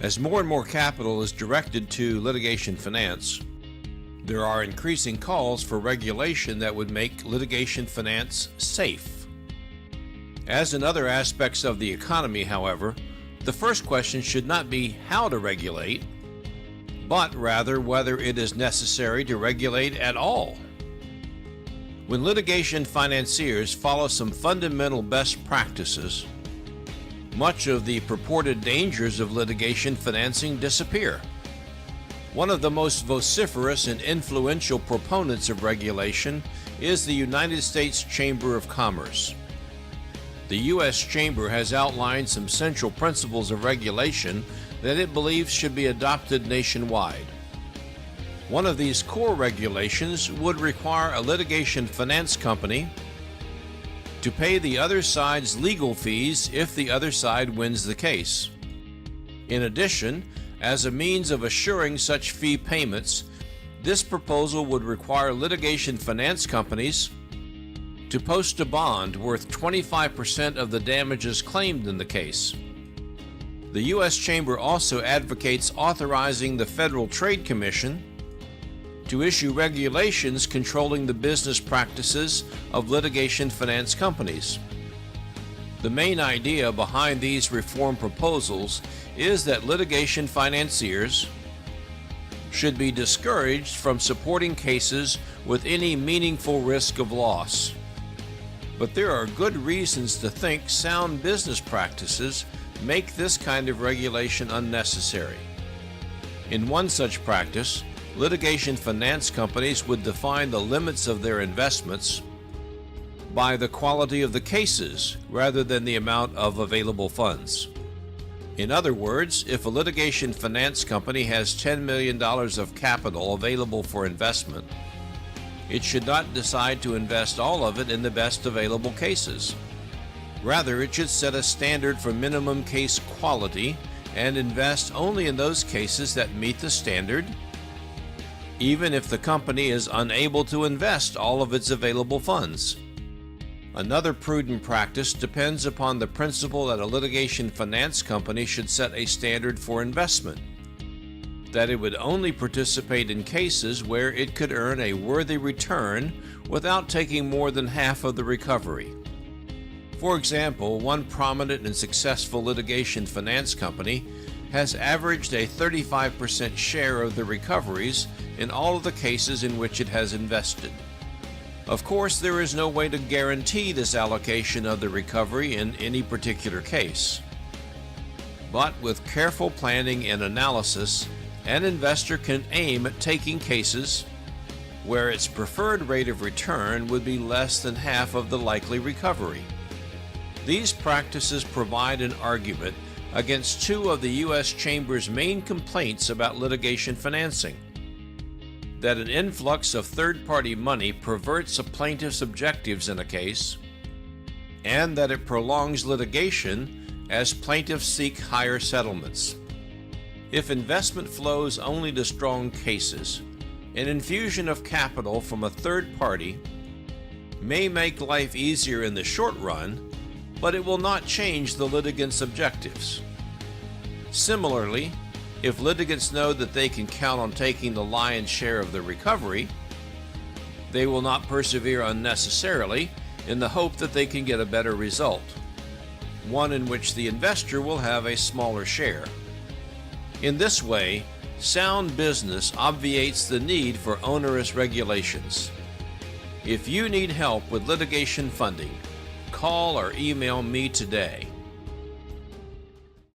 As more and more capital is directed to litigation finance, there are increasing calls for regulation that would make litigation finance safe. As in other aspects of the economy, however, the first question should not be how to regulate, but rather whether it is necessary to regulate at all. When litigation financiers follow some fundamental best practices, much of the purported dangers of litigation financing disappear. One of the most vociferous and influential proponents of regulation is the United States Chamber of Commerce. The U.S. Chamber has outlined some central principles of regulation that it believes should be adopted nationwide. One of these core regulations would require a litigation finance company to pay the other side's legal fees if the other side wins the case. In addition, as a means of assuring such fee payments, this proposal would require litigation finance companies to post a bond worth 25% of the damages claimed in the case. The U.S. Chamber also advocates authorizing the Federal Trade Commission to issue regulations controlling the business practices of litigation finance companies. The main idea behind these reform proposals is that litigation financiers should be discouraged from supporting cases with any meaningful risk of loss. But there are good reasons to think sound business practices make this kind of regulation unnecessary. In one such practice, litigation finance companies would define the limits of their investments by the quality of the cases rather than the amount of available funds. In other words, if a litigation finance company has $10 million of capital available for investment, it should not decide to invest all of it in the best available cases. Rather, it should set a standard for minimum case quality and invest only in those cases that meet the standard, even if the company is unable to invest all of its available funds. Another prudent practice depends upon the principle that a litigation finance company should set a standard for investment, that it would only participate in cases where it could earn a worthy return without taking more than half of the recovery. For example, one prominent and successful litigation finance company has averaged a 35% share of the recoveries in all of the cases in which it has invested. Of course, there is no way to guarantee this allocation of the recovery in any particular case. But with careful planning and analysis, an investor can aim at taking cases where its preferred rate of return would be less than half of the likely recovery. These practices provide an argument against two of the U.S. Chamber's main complaints about litigation financing: that an influx of third-party money perverts a plaintiff's objectives in a case, and that it prolongs litigation as plaintiffs seek higher settlements. If investment flows only to strong cases, an infusion of capital from a third party may make life easier in the short run, but it will not change the litigant's objectives. Similarly, if litigants know that they can count on taking the lion's share of the recovery, they will not persevere unnecessarily in the hope that they can get a better result, one in which the investor will have a smaller share. In this way, sound business obviates the need for onerous regulations. If you need help with litigation funding, call or email me today.